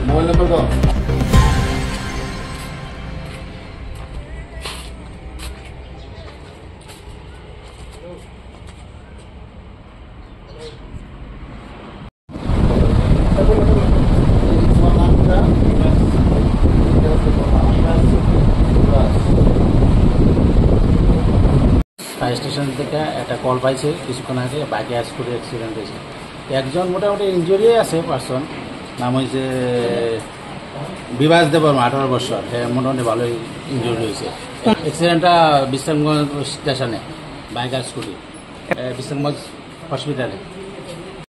Mobile number দাও। Fire station থেকে একটা কল পাইছে কিছুক্ষণ আগে, বাইকে স্কুটি অ্যাক্সিডেন্ট হয়েছে। একজন মোটামুটি ইঞ্জুরি আছে পার্সন, নাম হয়েছে বিভাস দেববর্মা, 18 বছর। হ্যাঁ, মোটামুটি ভালোই ইঞ্জুরি হয়েছে। অ্যাক্সিডেন্টটা বিশ্রামগঞ্জ স্টেশনে, বাইক আর স্কুটি, বিশ্রামগঞ্জ হসপিটালে।